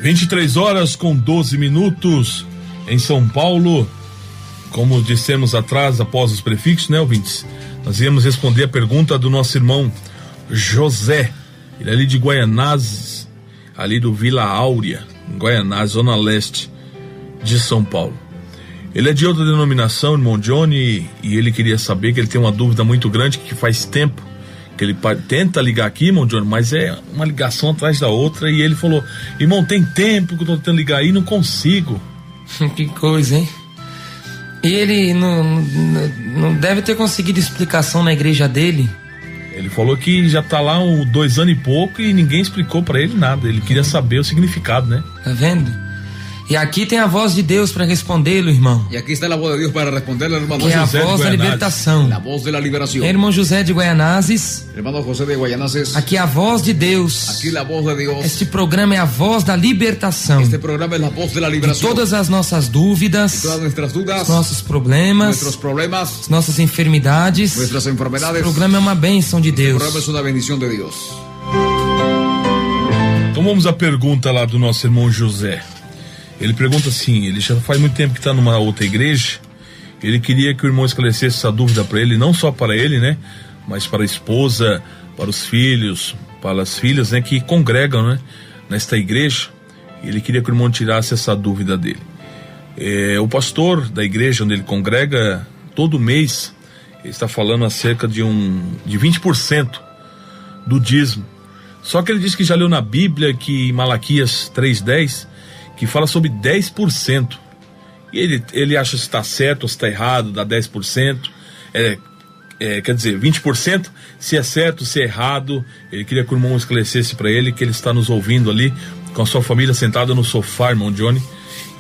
23h12 em São Paulo. Como dissemos atrás, após os prefixos, né, ouvintes? Nós íamos responder a pergunta do nosso irmão José. Ele é ali de Guaianazes, ali do Vila Áurea, em Guaianazes, zona leste de São Paulo. Ele é de outra denominação, irmão Johnny, e ele queria saber, que ele tem uma dúvida muito grande, que faz tempo que ele tenta ligar aqui, irmão Johnny, mas é uma ligação atrás da outra, e ele falou: irmão, tem tempo que eu tô tentando ligar aí e não consigo. Que coisa, hein? E ele não deve ter conseguido explicação na igreja dele. Ele falou que já tá lá 2 anos e pouco e ninguém explicou pra ele nada. Ele queria saber o significado, né? Tá vendo? E aqui tem a voz de Deus para respondê-lo, irmão. E aqui está a voz de Deus para responder-lo, irmão. Que é a voz da libertação. A voz da liberação. Irmão José de Guaianazes. Irmão José de Guaianazes. Aqui é a voz de Deus. Aqui a voz de Deus. Este programa é a voz da libertação. Este programa é a voz da liberação. De todas as nossas dúvidas. De todas nossas dúvidas. Os nossos problemas. Nossos problemas. As nossas enfermidades. Nossas enfermidades. Este programa é uma bênção de Deus. O programa é uma bendição de Deus. Então vamos à pergunta lá do nosso irmão José. Ele pergunta assim, ele já faz muito tempo que está numa outra igreja, ele queria que o irmão esclarecesse essa dúvida para ele, não só para ele, né, mas para a esposa, para os filhos, para as filhas, né, que congregam, né, nesta igreja. Ele queria que o irmão tirasse essa dúvida dele. O pastor da igreja onde ele congrega, todo mês, ele está falando acerca de 20% do dízimo. Só que ele diz que já leu na Bíblia, que em Malaquias 3:10, que fala sobre 10%. E ele acha se está certo ou se está errado, dá 10%. Quer dizer, 20%, se é certo, se é errado. Ele queria que o irmão esclarecesse para ele, que ele está nos ouvindo ali, com a sua família sentada no sofá, irmão Johnny.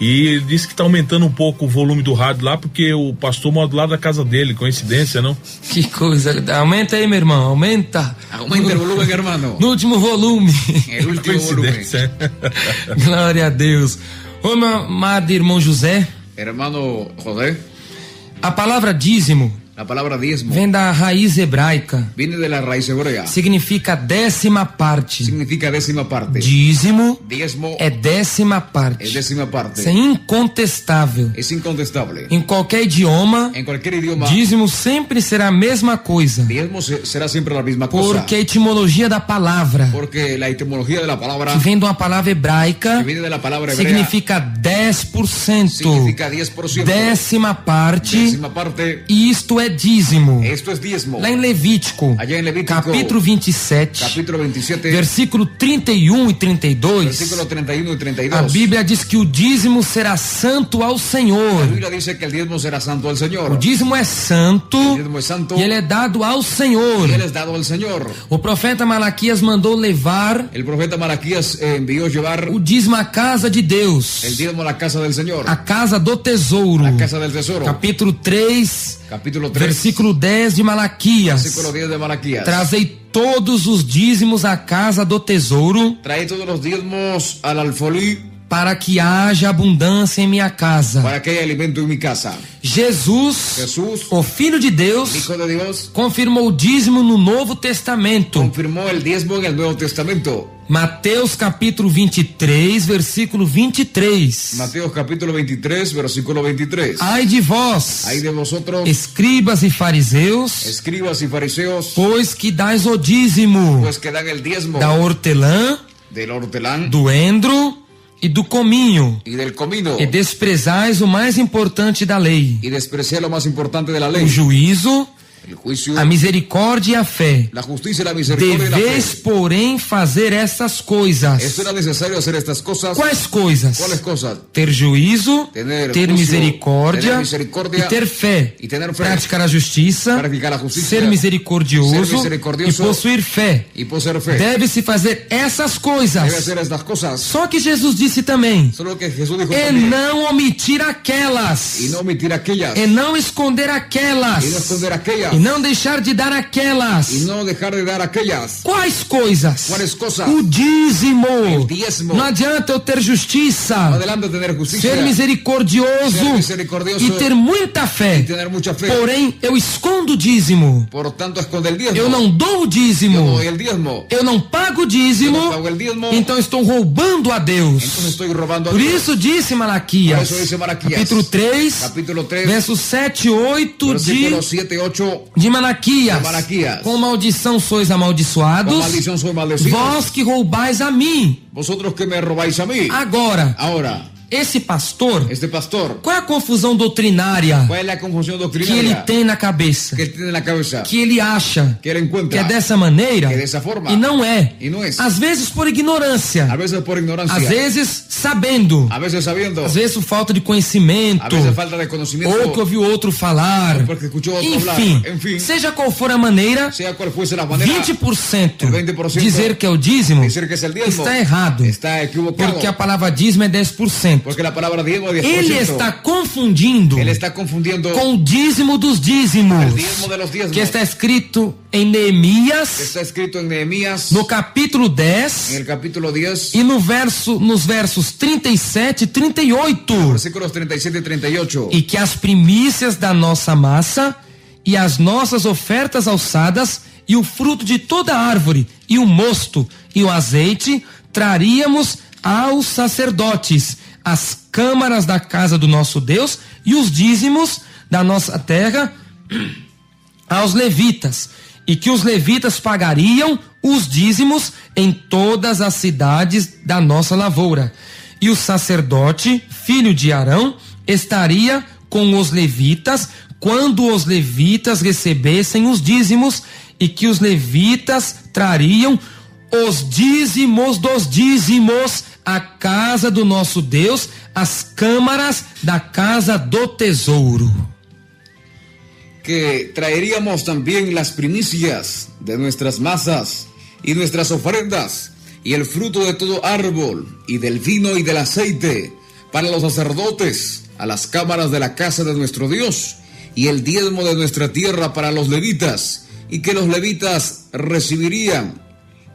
E ele disse que está aumentando um pouco o volume do rádio lá, porque o pastor mora do lado da casa dele, coincidência, não? Que coisa, aumenta aí, meu irmão, aumenta. Aumenta o volume, irmão. No último volume. É o último volume. Glória a Deus. Ô, meu amado irmão José. Hermano José. A palavra dízimo. A palavra dízimo vem da raiz hebraica. Viene de la raíz hebrea. Significa 10ª parte. Significa 10ª parte. Dízimo é 10ª parte. É 10ª parte. Isso é incontestável. É incontestável. Em qualquer idioma, dízimo sempre será a mesma coisa. Dízimo será sempre a mesma coisa. Porque a etimologia da palavra, porque a etimologia da palavra, que vem de uma palavra hebraica, que vem da palavra hebrea, significa 10%. Significa 10%. 10ª parte. 10ª parte. E isto é dízimo. Esto es dízimo. Lá em Levítico, capítulo 27, versículo 31 e 32, versículo 31 e 32, a Bíblia diz que o dízimo será santo ao Senhor. A Bíblia diz que o dízimo será santo ao Senhor. O dízimo é santo, e ele é dado ao Senhor. E ele é dado ao Senhor. O profeta Malaquias mandou levar o profeta Malaquias enviou levar o dízimo à casa de Deus, el dízimo à casa do Senhor, a casa do tesouro, a casa do tesouro. Capítulo 3, capítulo 3, versículo 10 de Malaquias. Versículo 10 de Malaquias. Trazei todos os dízimos à casa do tesouro. Traei todos os dízimos al alfolí, para que haja abundância em minha casa. Para que haya alimento em minha casa. Jesus, o Filho de Deus, confirmou o dízimo no Novo Testamento. Confirmou o dízimo no Novo Testamento. Mateus capítulo 23, versículo 23. Mateus capítulo 23, versículo 23. Ai de vós, ai de vosotros, escribas e fariseus, pois que dais o dízimo, da hortelã, do endro e do cominho, e desprezais o mais importante da lei, o juízo, a misericórdia e a fé. Deveis, porém, fazer essas coisas. Quais coisas? Ter juízo, ter misericórdia e ter fé. Praticar a justiça, ser misericordioso e possuir fé. Deve-se fazer essas coisas. Só que Jesus disse também: e não omitir aquelas. E não esconder aquelas. estas e não deixar de dar y aquelas. no dejar de dar aquellas. Quais coisas? ¿Cuáles cosas? O dízimo. El diezmo. Não adianta eu ter No justiça, adelante tener justicia, ser misericordioso ser misericordioso e ter muita y fé. tener mucha fe. Porém, eu escondo o dízimo. Por tanto, esconde el diezmo. Eu não dou o Yo dízimo. no doy el diezmo. Eu não pago o dízimo. Eu não pago o dízimo. Então estou roubando a Deus. Entonces estoy robando a Por Dios. isso disse Malaquias, Por eso dice Malaquías, capítulo 3, capítulo 3, versos 7 e 8 versículos 7 y 8. de Malaquias. De Malaquias. Com maldição sois Con amaldiçoados, maldición soy maldecido. vós que roubais a mim. Vosotros que me robáis a mí. Agora, Ahora, esse pastor, este pastor, qual é a confusão doutrinária ¿cuál es la confusión que ele doctrinaria tem na cabeça? que tiene en la cabeza? Que ele acha Que él que encuentra. é dessa maneira Que é dessa forma. e não é. Y no es. Às vezes por ignorância, A veces por ignorancia. às vezes sabendo, A veces sabiendo. às vezes por falta de conhecimento, A veces falta de conocimiento. ou que ouviu outro falar. Porque escuchó otro Enfim, hablar. En fin, seja qual for a maneira, sea cual fuese la manera, 20%, El 20% dizer que é o dízimo decir que es el diezmo está errado, está equivocado. porque a palavra dízimo é 10%. Porque la palabra diezmo es 10%. Ele está confundindo Él está confundiendo com o dízimo dos dízimos, el diezmo de los diezmos. que está escrito em Neemias, Está escrito en Nehemías, no capítulo 10, en el capítulo 10, e nos versos 37 e 38. versículos 37 y 38. E que as primícias da nossa massa e as nossas ofertas alçadas e o fruto de toda árvore e o mosto e o azeite traríamos aos sacerdotes, as câmaras da casa do nosso Deus e os dízimos da nossa terra aos levitas, e que os levitas pagariam os dízimos em todas as cidades da nossa lavoura. E o sacerdote, filho de Arão, estaria com os levitas quando os levitas recebessem os dízimos, e que os levitas trariam os dízimos dos dízimos à casa do nosso Deus, as câmaras da casa do tesouro. Que traeríamos también las primicias de nuestras masas y nuestras ofrendas y el fruto de todo árbol y del vino y del aceite para los sacerdotes a las cámaras de la casa de nuestro Dios, y el diezmo de nuestra tierra para los levitas, y que los levitas recibirían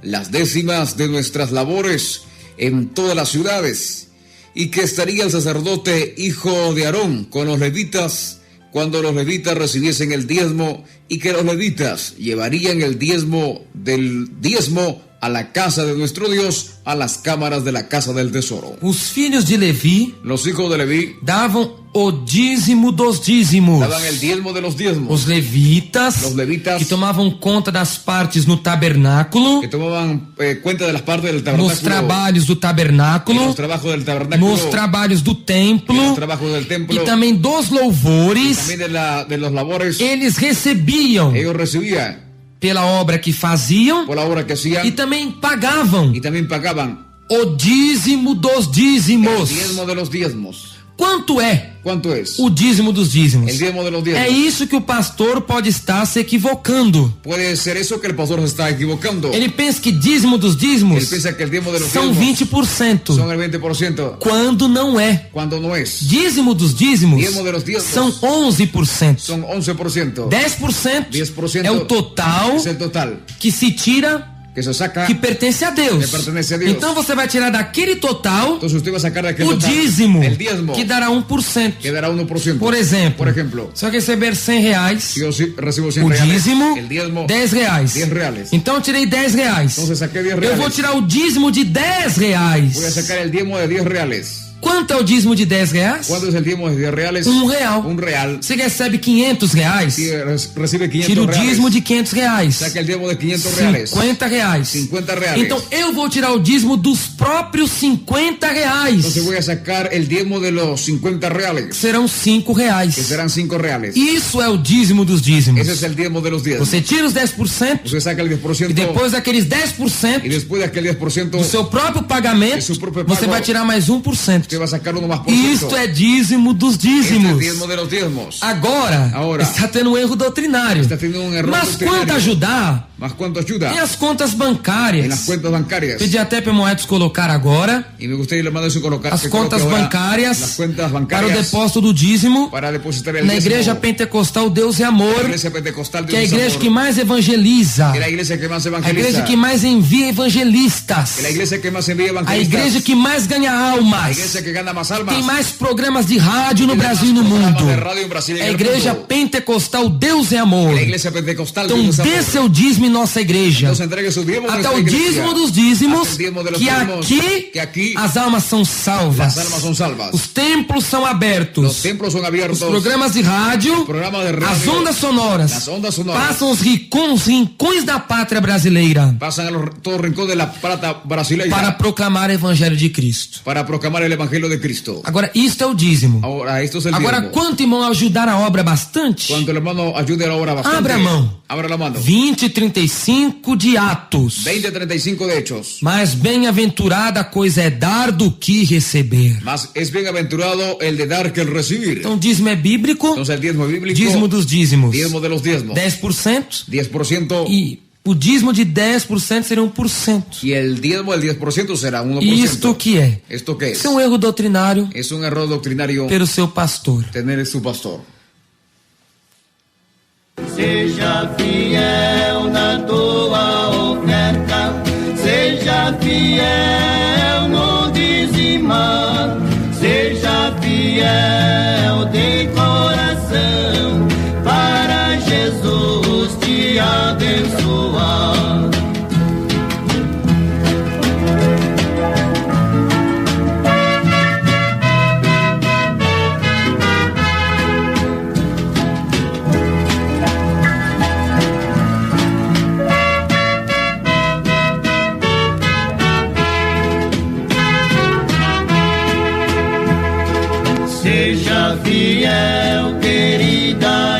las décimas de nuestras labores en todas las ciudades, y que estaría el sacerdote hijo de Aarón con los levitas cuando los levitas recibiesen el diezmo, y que los levitas llevarían el diezmo del diezmo a la casa de nuestro Dios, a las cámaras de la casa del tesoro. Os filhos de Levi Los hijos de Leví davam o dízimo dos dízimos. daban el diezmo de los diezmos. Os levitas, Los levitas que tomavam conta das partes no tabernáculo, que tomaban cuenta de las partes del nos tabernáculo, trabalhos do en tabernáculo, los trabajos del tabernáculo, nos trabalhos do en templo los trabajos del templo, e também dos louvores. también de los labores. Eles recebiam Ellos recibían pela obra que faziam por la obra que hacían e também pagavam y también pagaban o dízimo dos el dízimos. diezmo de los diezmos. Quanto é ¿Cuánto es? o dízimo dos dízimos? El diezmo de los É diezmos. isso que o pastor pode estar se equivocando. Puede ser eso que el pastor se está equivocando. Ele pensa que dízimo dos Él dízimos piensa que el diezmo de los são diezmos 20%, son el 20%, quando não é. cuando no es. Dízimo dos dízimos Dízimo de los diezmos são 11%. Son 11%. 10% 10% é o total Es el total que se tira, que se saca. que pertence a Deus. Que pertence a Deus. Então você vai tirar daquele total Entonces usted va a sacar de aquel o total dízimo, el diezmo, que dará 1%. que dará 1%. Por exemplo, se eu receber R$100, si yo recibo 100 o reales, dízimo, el diezmo, R$10. 10 reales. Então eu tirei R$10. Entonces saqué 10 Eu reales. vou tirar o dízimo de R$10. Voy a sacar el diezmo de 10 reales. Quanto é o dízimo de R$10? ¿Cuánto es el diezmo de 10 reales? R$1. Un real. Você recebe R$500, Si recibe 500 tira o reales, dízimo de R$500. saca el diezmo de 500 reales. R$50. 50 reales. Então eu vou tirar o dízimo dos próprios R$50. Entonces voy a sacar el diezmo de los 50 reales, Serão R$5. que serán 5 reales. Isso é o dízimo dos dízimos. Ese es el diezmo de los diezmos. Você tira os 10% Usted saca el 10% e depois daqueles y 10% después de aquel 10% do seu próprio pagamento, De seu próprio pago, você vai tirar mais 1%. usted va a sacar uno más por Isto é dízimo dos Este es el dízimos. diezmo de los diezmos. Agora Agora. está tendo um erro doutrinário. Está tendo um erro Mas doutrinário. quanto a Judá, Mas quanto ajuda? Em as contas En las bancárias. cuentas bancarias. Pedi até para Moedas colocar agora Y me gustaría, hermano, eso colocar as que coloque contas ahora bancárias las cuentas para o bancarias depósito do dízimo para depositar el na diezmo. Igreja Pentecostal Deus e Amor, La Iglesia Pentecostal de que é a Dios igreja Amor, que mais evangeliza, que es la iglesia que más a evangeliza, igreja que mais envia que evangelistas, es la iglesia que más envía a evangelistas, igreja que mais ganha la almas, iglesia que gana más almas, tem mais programas de rádio no tiene Brasil e más no programas mundo. de radio en Brasil y É en a el Igreja mundo. Pentecostal Deus e Amor. La iglesia Pentecostal de Então Dios Amor. dê seu dízimo em nossa igreja. Entonces entregue su diezmo a Até nuestra o iglesia. dízimo dos Hasta dízimos, el diezmo de los que diezmos, que aqui aquí as almas são salvas. las almas son salvas. Os templos são Los abertos. templos son abiertos. Os programas de rádio, Programas de radio, as ondas sonoras, las ondas sonoras passam os rincões da pátria brasileira pasan a todo rincón de la plata brasileña para proclamar o evangelho de Cristo. para proclamar el evangelio de Cristo. Agora, isto é o dízimo. Ahora, esto es el Agora, diezmo. quanto, irmão, ajudar a obra bastante? Cuando el hermano ayude a la obra bastante, Abra a mão. abra la mano. 20:35 de Atos. 20:35 de Hechos. Mas bem-aventurada coisa é dar do que receber. Más es bienaventurado el de dar que el recibir. Então, dízimo é bíblico, Entonces el diezmo bíblico, dízimo dos dízimos, diezmo de los diezmos, 10%, 10%, e o dízimo de 10% seria 1%. y el diezmo del 10% será 1%. E isto que é? ¿Esto qué es? Isso é um erro doutrinário Es un error doctrinario pelo seu pastor. tener su pastor. Seja fiel na tua oferta, seja fiel no dizimar, seja fiel de coração, para Jesus te abençoar. Seja fiel, querida